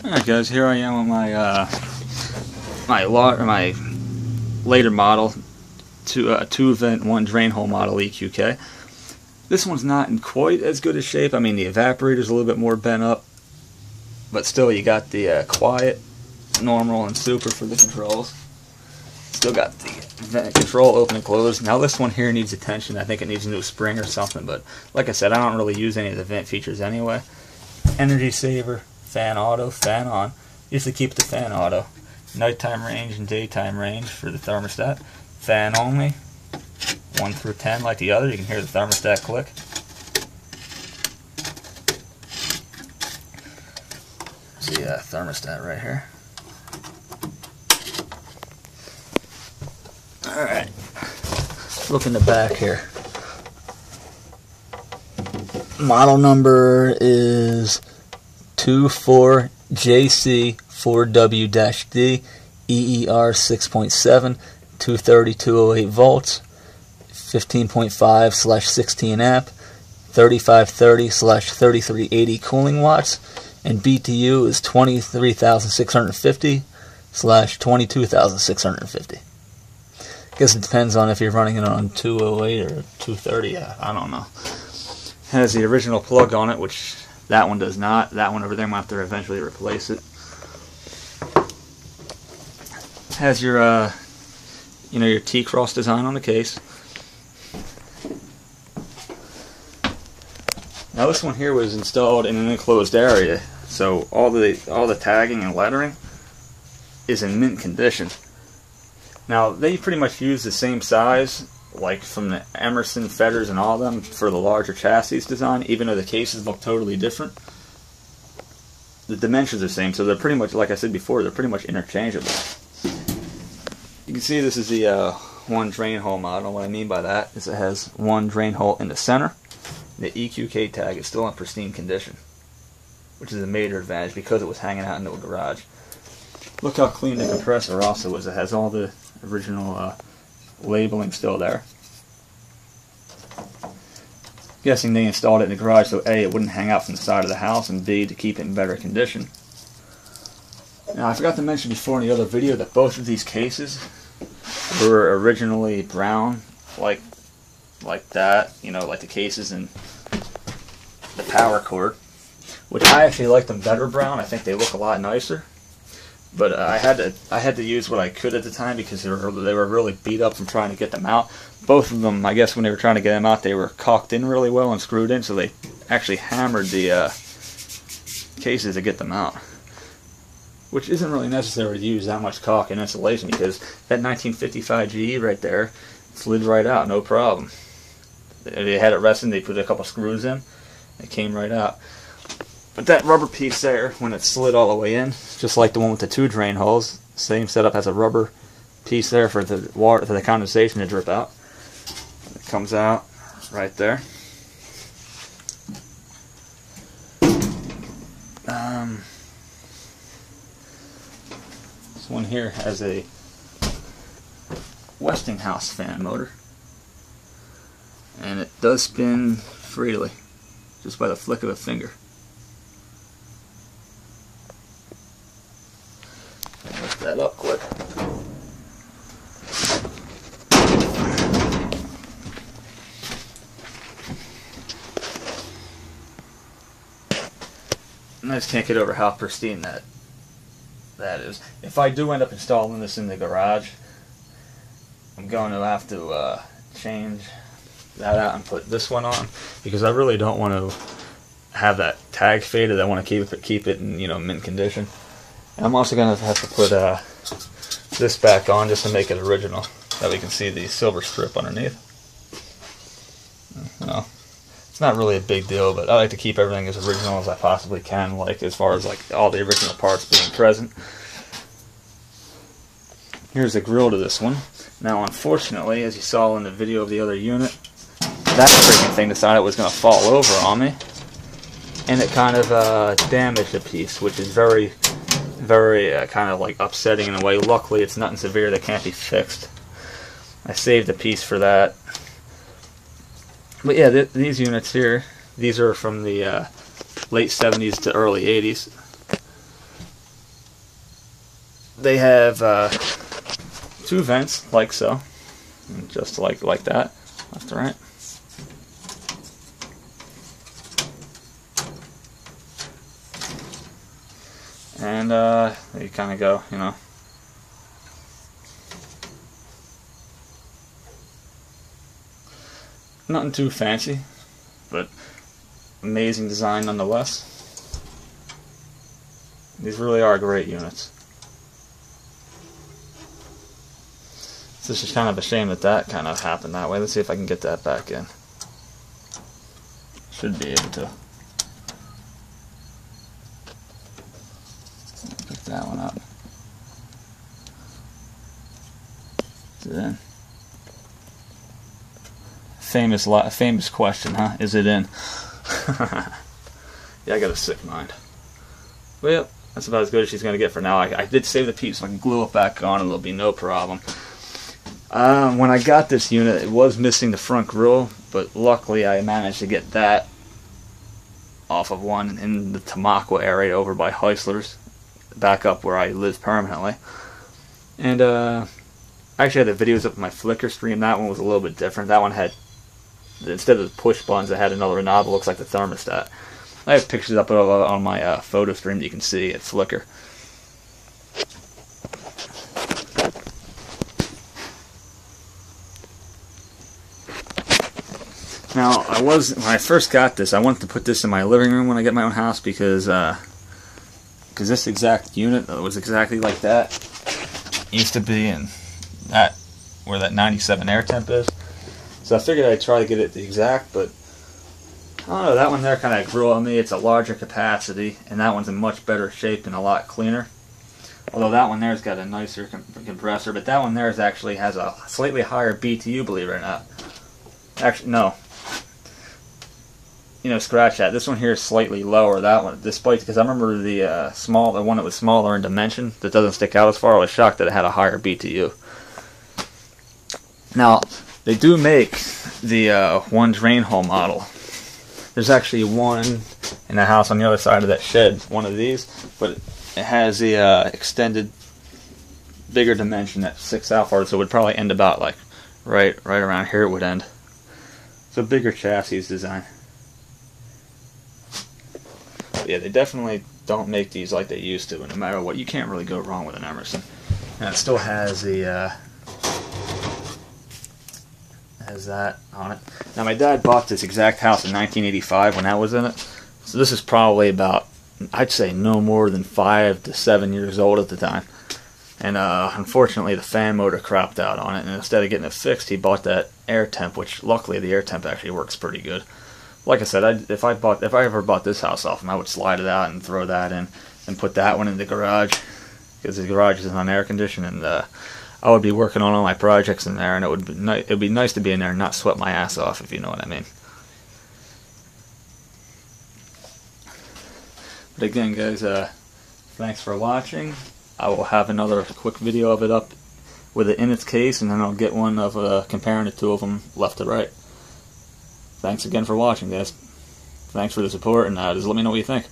Alright guys, here I am with my later model, two vent, one drain hole model EQK. This one's not in quite as good a shape. I mean, the evaporator's a little bit more bent up, but still you got the quiet, normal, and super for the controls. Still got the vent control open and close. Now this one here needs attention. I think it needs a new spring or something, but like I said, I don't really use any of the vent features anyway. Energy saver, fan auto, fan on. Usually keep the fan auto. Nighttime range and daytime range for the thermostat. Fan only, 1 through 10 like the other. You can hear the thermostat click. See thermostat right here. Alright, look in the back here. Model number is 24JC4W-D, EER 6.7, 230-208 volts, 15.5/16 amp, 3530/3380 cooling watts, and BTU is 23,650/22,650. Guess it depends on if you're running it on 208 or 230. I don't know. Has the original plug on it, which that one does not. That one over there, I'm going to have to eventually replace it. Has your your T-cross design on the case. Now this one here was installed in an enclosed area, so all the tagging and lettering is in mint condition. Now they pretty much use the same size, like from the Emerson fetters and all of them, for the larger chassis design, even though the cases look totally different. The dimensions are the same, so they're pretty much, like I said before, they're pretty much interchangeable. You can see this is the one drain hole model. What I mean by that is it has one drain hole in the center. The EQK tag is still in pristine condition, which is a major advantage because it was hanging out into a garage. Look how clean the compressor also is. It has all the original labeling still there. Guessing they installed it in the garage so A, it wouldn't hang out from the side of the house, and B, to keep it in better condition. Now I forgot to mention before in the other video that both of these cases were originally brown, like that, like the cases in the power cord, which I actually like them better brown. I think they look a lot nicer. But I had to use what I could at the time because they were really beat up from trying to get them out. Both of them, I guess, when they were trying to get them out, they were caulked in really well and screwed in, so they actually hammered the cases to get them out. Which isn't really necessary to use that much caulk and insulation because that 1955 GE right there slid right out, no problem. They had it resting, they put a couple screws in, it came right out. But that rubber piece there, when it slid all the way in, just like the one with the two drain holes, same setup, has a rubber piece there for the water, for the condensation to drip out. It comes out right there. This one here has a Westinghouse fan motor, and it does spin freely, just by the flick of a finger. Lift that up quick. And I just can't get over how pristine that is. If I do end up installing this in the garage, I'm going to have to change that out and put this one on because I really don't want to have that tag faded. I want to keep it in mint condition. And I'm also going to have to put this back on just to make it original, that we can see the silver strip underneath. Well, it's not really a big deal, but I like to keep everything as original as I possibly can, like as far as like all the original parts being present. Here's the grill to this one. Now, unfortunately, as you saw in the video of the other unit, that freaking thing decided it was going to fall over on me, and it kind of damaged a piece, which is very kind of like upsetting in a way. Luckily, it's nothing severe that can't be fixed. I saved a piece for that. But yeah, these units here, these are from the late 70s to early 80s. they have 2 vents, like so, just like that, left to right. And you kind of go, you know. Nothing too fancy, but amazing design nonetheless. These really are great units. It's just kind of a shame that that kind of happened that way. Let's see if I can get that back in. Should be able to. Pick that one up. Is it in? Famous question, huh? Is it in? Yeah, I got a sick mind. Well, that's about as good as she's going to get for now. I did save the piece so I can glue it back on and it'll be no problem. When I got this unit, it was missing the front grille, but luckily I managed to get that off of one in the Tamaqua area over by Heisler's, back up where I live permanently. And I actually had the videos up on my Flickr stream. That one was a little bit different. That one had, instead of the push buttons, it had another knob that looks like the thermostat. I have pictures up on my photo stream that you can see at Flickr. Now, when I first got this, I wanted to put this in my living room when I get my own house because this exact unit that was exactly like that used to be in that where that 97 air temp is. So I figured I'd try to get it the exact, but I don't know, that one there kind of grew on me. It's a larger capacity, and that one's in much better shape and a lot cleaner. Although that one there's got a nicer compressor, but that one there actually has a slightly higher BTU, believe it or not. Actually, no. You know, scratch that. This one here is slightly lower. That one, despite, because I remember the one that was smaller in dimension that doesn't stick out as far. I was shocked that it had a higher BTU. Now, they do make the one drain hole model. There's actually one in the house on the other side of that shed, one of these, but it has the extended, bigger dimension at 6 out far, so it would probably end about like right around here. It would end. It's a bigger chassis design. But yeah, they definitely don't make these like they used to, and no matter what, you can't really go wrong with an Emerson. And it still has the has that on it. Now, my dad bought this exact house in 1985 when I was in it, so this is probably about, I'd say, no more than 5 to 7 years old at the time. And unfortunately, the fan motor crapped out on it, and instead of getting it fixed, he bought that air temp, which luckily the air temp actually works pretty good. Like I said, if I ever bought this house off him, I would slide it out and throw that in and put that one in the garage, because the garage isn't on air conditioning, and I would be working on all my projects in there, and it would be nice to be in there and not sweat my ass off, if you know what I mean. But again, guys, thanks for watching. I will have another quick video of it up with it in its case, and then I'll get one of comparing the two of them left to right. Thanks again for watching, guys. Thanks for the support, and just let me know what you think.